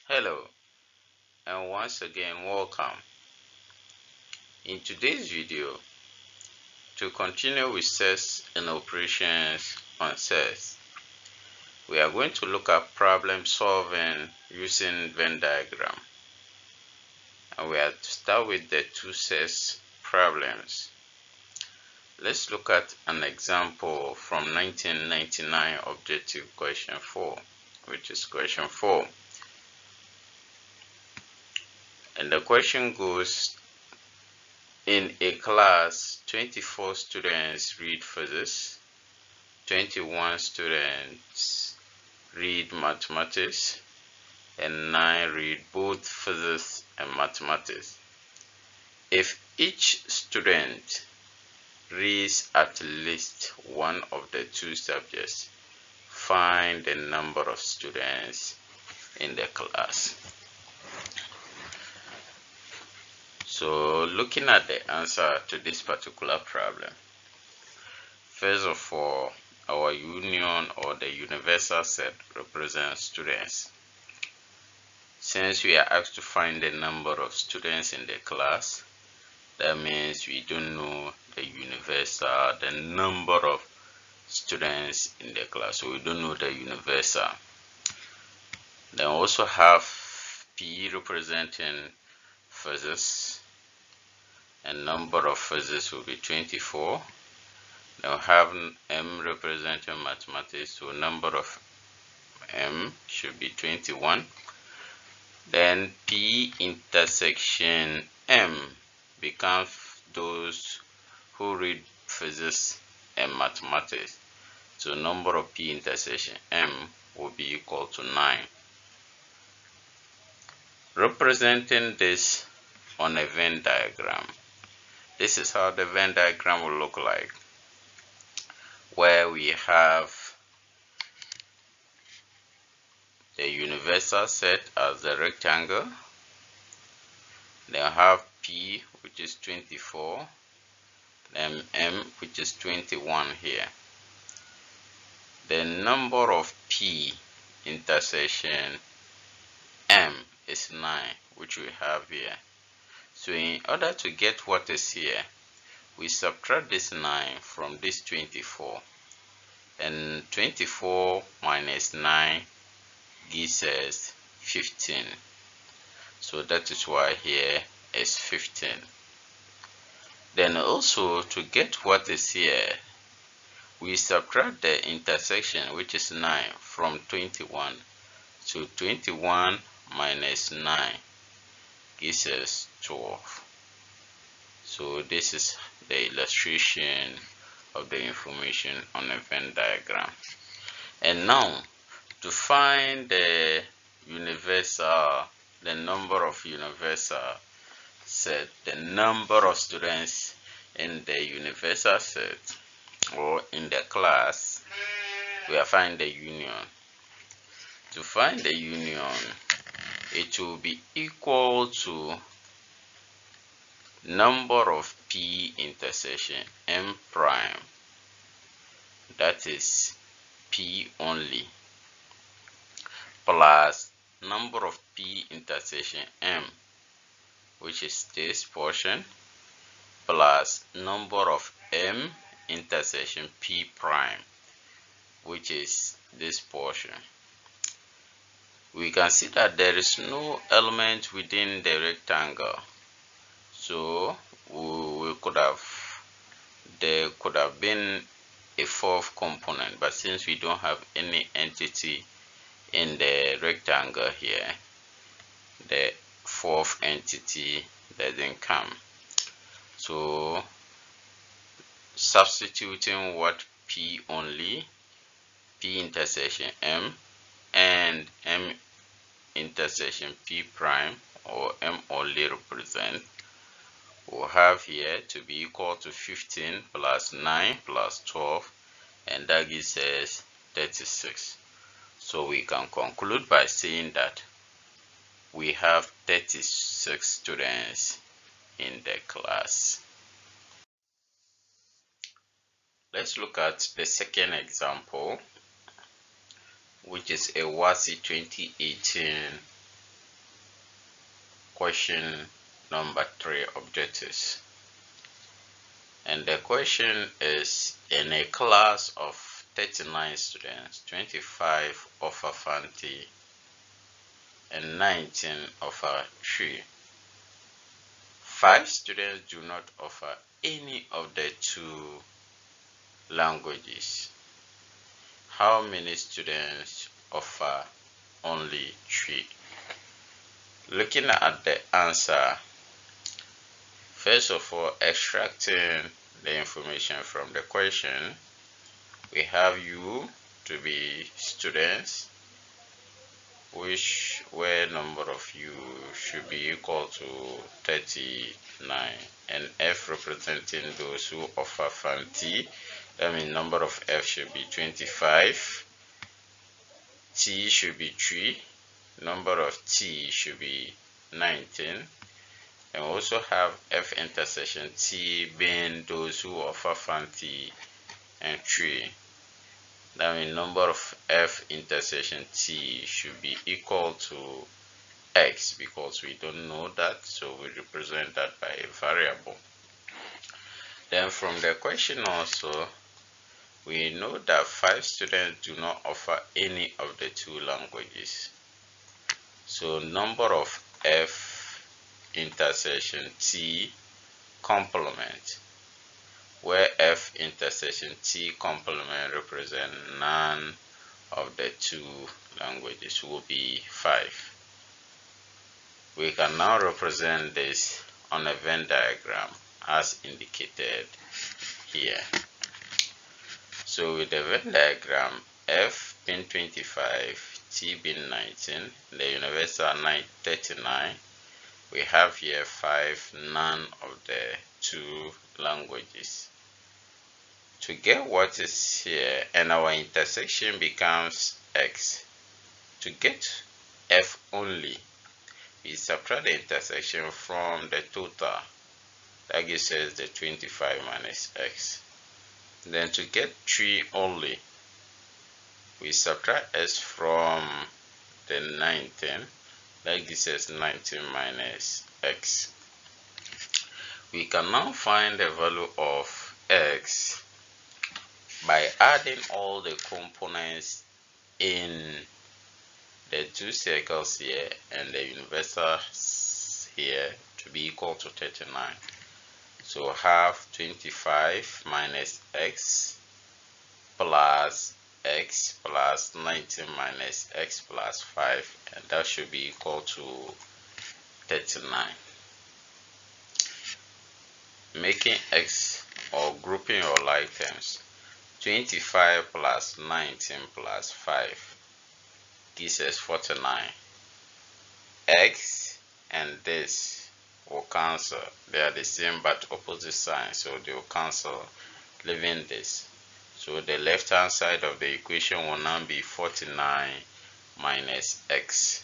Hello, and once again welcome. In today's video, to continue with sets and operations on sets, we are going to look at problem solving using Venn diagram. And we are to start with the two sets problems. Let's look at an example from 1999 objective question 4, which is question 4. And the question goes, in a class, 24 students read physics, 21 students read mathematics, and 9 read both physics and mathematics. If each student reads at least one of the two subjects, find the number of students in the class. So looking at the answer to this particular problem, first of all, our union or the universal set represents students. Since we are asked to find the number of students in the class, that means we don't know the number of students in the class, so we don't know the universal. Then also have P representing physics, and number of physics will be 24. Then we have M representing mathematics, so number of M should be 21. Then P intersection M becomes those who read physics and mathematics. So number of P intersection M will be equal to 9. Representing this on a Venn diagram, this is how the Venn diagram will look like, where we have the universal set as the rectangle, then have P, which is 24, then M, which is 21 here. The number of P intersection M is 9, which we have here. So in order to get what is here, we subtract this 9 from this 24, and 24 minus 9 gives us 15. So that is why here is 15. Then also, to get what is here, we subtract the intersection, which is 9, from 21. So 21 minus 9 gives us 12. So this is the illustration of the information on a Venn diagram. And now, to find the universal, the number of universal set, the number of students in the universal set or in the class, we are finding the union. To find the union, it will be equal to number of P intersection M prime, that is P only, plus number of P intersection M, which is this portion, plus number of M intersection P prime, which is this portion. We can see that there is no element within the rectangle, so there could have been a fourth component, but since we don't have any entity in the rectangle here, the fourth entity doesn't come. So substituting what P only, P intersection M, and M intersection P prime, or M only represent, we'll have here to be equal to 15 plus 9 plus 12, and that gives us 36. So we can conclude by saying that we have 36 students in the class. Let's look at the second example, which is a WASSCE 2018 question number 3 objectives. And the question is, in a class of 39 students, 25 offer Fanti and 19 offer Twi. 5 students do not offer any of the 2 languages. How many students offer only Twi? Looking at the answer, first of all, extracting the information from the question, we have U to be students, where number of U should be equal to 39, and F representing those who offer Fanti. That means number of F should be 25, T should be 3, number of T should be 19, and we also have F intersection T being those who offer Fanti and Twi. That means number of F intersection T should be equal to X, because we don't know that, so we represent that by a variable. Then from the question also, we know that 5 students do not offer any of the 2 languages. So number of F intersection T complement, where F intersection T complement represent none of the 2 languages, will be 5. We can now represent this on a Venn diagram as indicated here. So with the Venn diagram, F being 25, T being 19, the universal 39, we have here 5, none of the 2 languages. To get what is here, and our intersection becomes X. To get F only, we subtract the intersection from the total. That gives us the 25 minus X. Then to get 3 only, we subtract S from the 19. That gives us 19 minus X. We can now find the value of X by adding all the components in the 2 circles here and the universal here to be equal to 39. So have 25 minus X plus 19 minus X plus 5, and that should be equal to 39. Making X or grouping your like terms, 25 plus 19 plus 5 gives us 49. X and this will cancel. They are the same but opposite signs, so they will cancel, leaving this. So the left hand side of the equation will now be 49 minus X,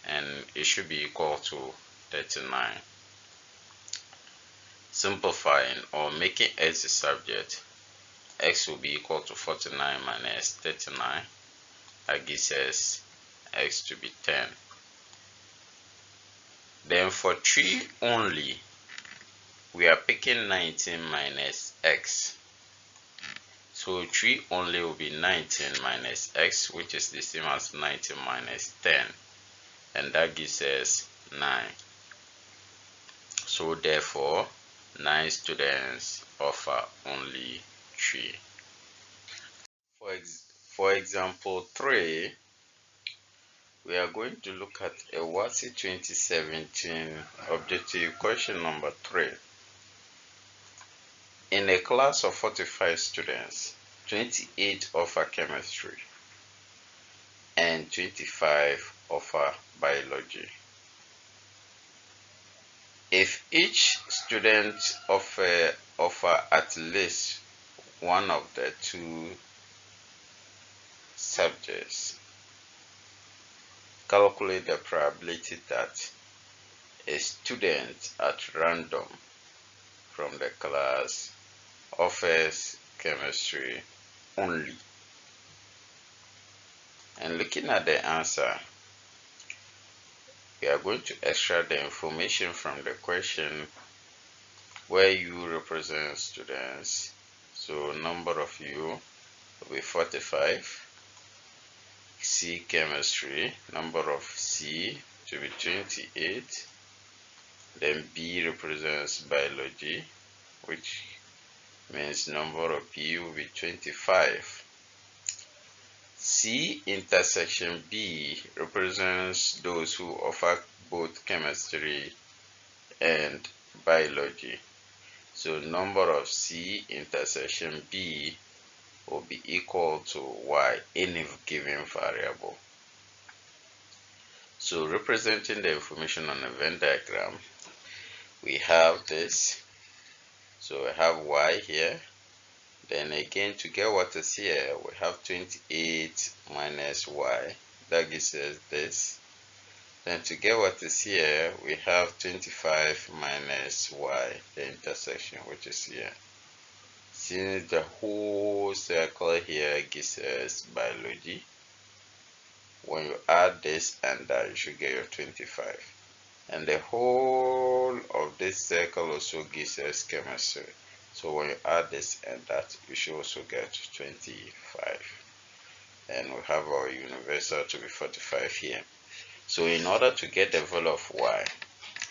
and it should be equal to 39. Simplifying or making X the subject, X will be equal to 49 minus 39. That gives us X to be 10. Then for 3 only, we are picking 19 minus X. So 3 only will be 19 minus X, which is the same as 19 minus 10. And that gives us 9. So therefore, 9 students offer only 3. For example 3, we are going to look at a WASSCE 2017 objective question number 3. In a class of 45 students, 28 offer chemistry and 25 offer biology. If each student offer at least one of the 2 subjects, calculate the probability that a student at random from the class offers chemistry only. And looking at the answer, we are going to extract the information from the question where U represents students. So number of U will be 45. C chemistry, number of C to be 28. Then B represents biology, which means number of P will be 25. C intersection B represents those who offer both chemistry and biology. So number of C intersection B will be equal to Y, any given variable. So representing the information on a Venn diagram, we have this. So we have Y here. Then again, to get what is here, we have 28 minus Y. That gives us this. Then to get what is here, we have 25 minus Y, the intersection, which is here. Since the whole circle here gives us biology, when you add this and that, you should get your 25. And the whole of this circle also gives us chemistry. So when you add this and that, you should also get 25. And we have our universal to be 45 here. So in order to get the value of Y,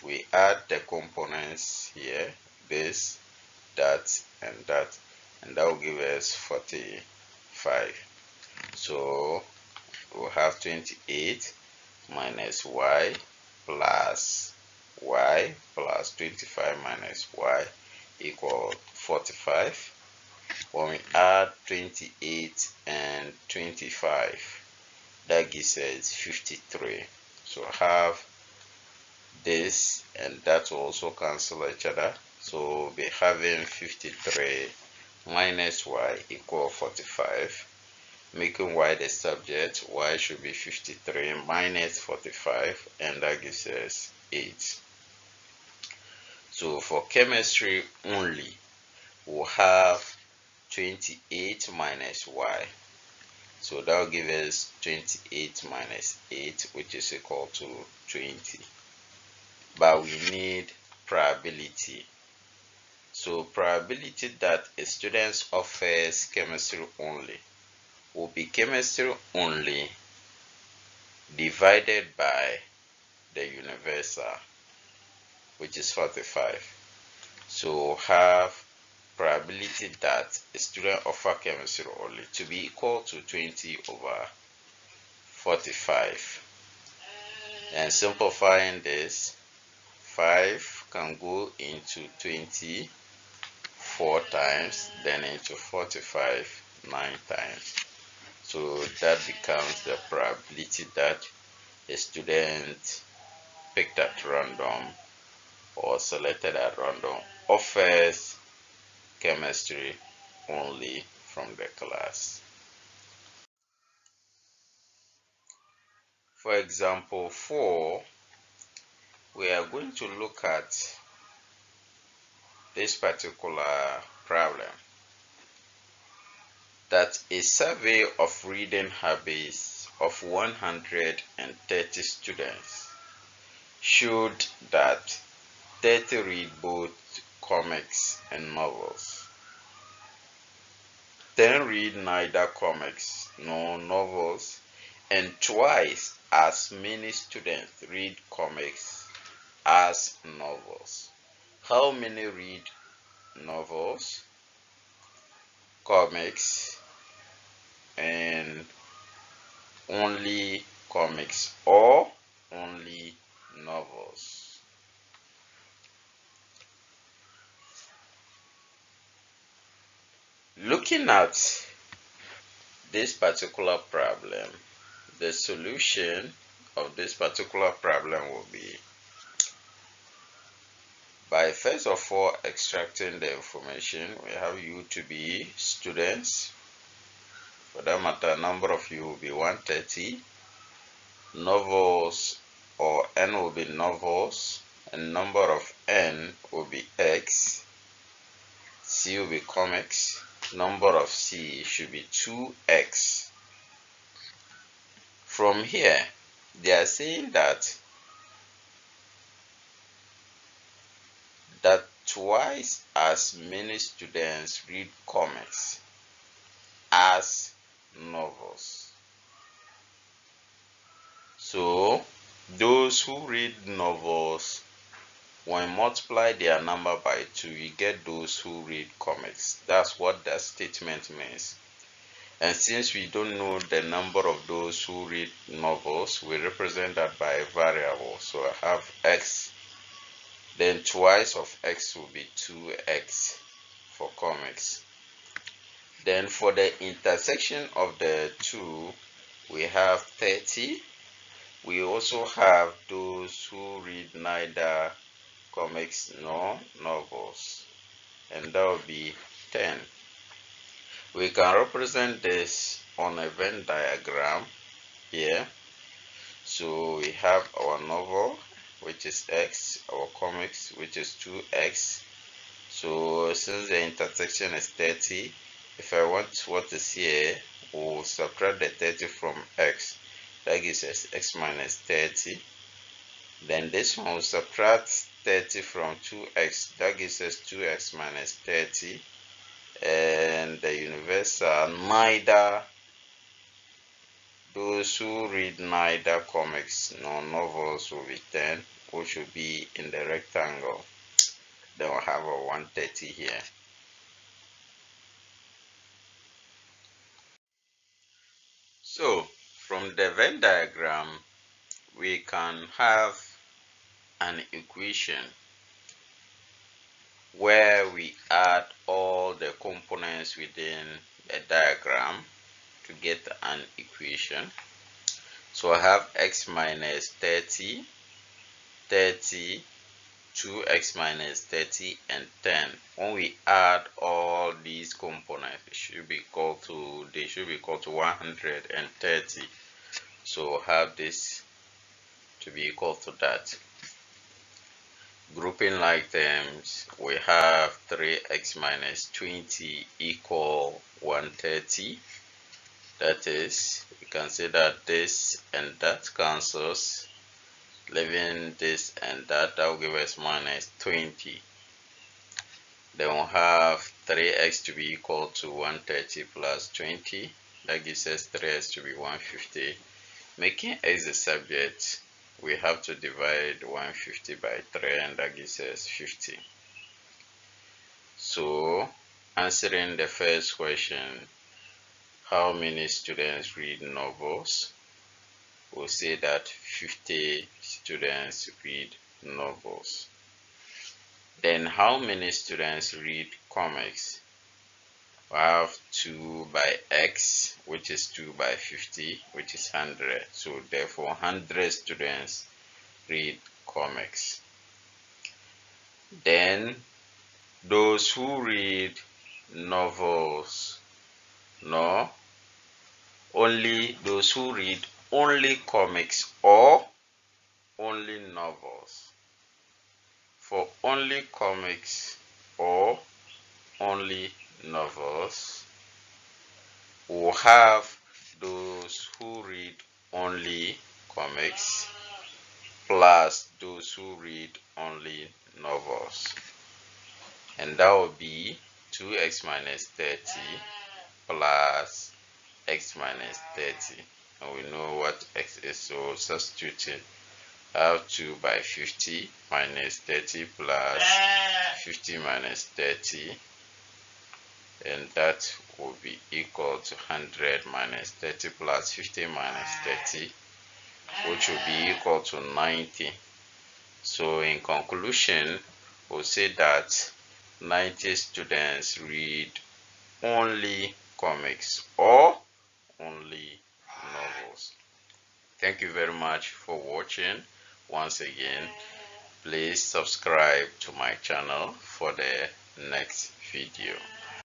we add the components here, this, that, and that will give us 45. So we'll have 28 minus Y plus 25 minus Y equal 45. When we add 28 and 25, that gives us 53. So I have this and that will also cancel each other. So we'll be having 53 minus Y equal 45. Making Y the subject, Y should be 53 minus 45, and that gives us 8. So for chemistry only, we'll have 28 minus Y. So that will give us 28 minus 8, which is equal to 20. But we need probability. So probability that a student offers chemistry only will be chemistry only divided by the universal, which is 45. So have probability that a student offer chemistry only to be equal to 20 over 45. And simplifying this, 5 can go into 20 4 times, then into 45 9 times. So that becomes the probability that a student picked at random or selected at random offers chemistry only from the class. For example 4, we are going to look at this particular problem, that a survey of reading habits of 130 students showed that 30 read both comics and novels, 10 read neither comics nor novels, and twice as many students read comics as novels. How many read novels, comics, and only comics or only novels? Looking at this particular problem, the solution of this particular problem will be by first of all extracting the information. We have U to be students. For that matter, number of U will be 130. Novels or N will be novels, and number of N will be X. C will be comics. Number of C should be 2X. From here, they are saying that twice as many students read comics as novels. So those who read novels, when multiply their number by 2, you get those who read comics. That's what that statement means. And since we don't know the number of those who read novels, we represent that by a variable. So I have x, then twice of x will be 2x for comics. Then for the intersection of the two, we have 30. We also have those who read neither comics nor novels, and that will be 10. We can represent this on a Venn diagram here. So we have our novel, which is x, our comics, which is 2x. So since the intersection is 30, if I want what is here, we'll subtract the 30 from x. That gives us x minus 30. Then this one will subtract 30 from 2x. That gives us 2x minus 30. And the universal neither, those who read neither comics nor novels will be 10, which will be in the rectangle. Then we'll have a 130 here. So from the Venn diagram, we can have an equation where we add all the components within a diagram to get an equation. So I have x minus 30, 30, 2x minus 30, and 10. When we add all these components, they should be equal to 130. So have this to be equal to that. Grouping like terms, we have 3x minus 20 equal 130. That is, we can say that this and that cancels, leaving this and that will give us minus 20. Then we'll have 3x to be equal to 130 plus 20. That gives us 3x to be 150. Making x the subject, we have to divide 150 by 3, and that gives us 50. So answering the first question, how many students read novels? We'll say that 50 students read novels. Then how many students read comics? We have 2 by x, which is 2 by 50, which is 100. So therefore 100 students read comics. Then those who read novels, no, only those who read only comics or only novels. For only comics or only novels, we'll have those who read only comics plus those who read only novels, and that will be 2x minus 30 plus x minus 30, and we know what x is, so substituting. I have 2 by 50 minus 30 plus 50 minus 30, and that will be equal to 100 minus 30 plus 50 minus 30, which will be equal to 90. So in conclusion, we'll say that 90 students read only comics or only novels. Thank you very much for watching. Once again, please subscribe to my channel for the next video.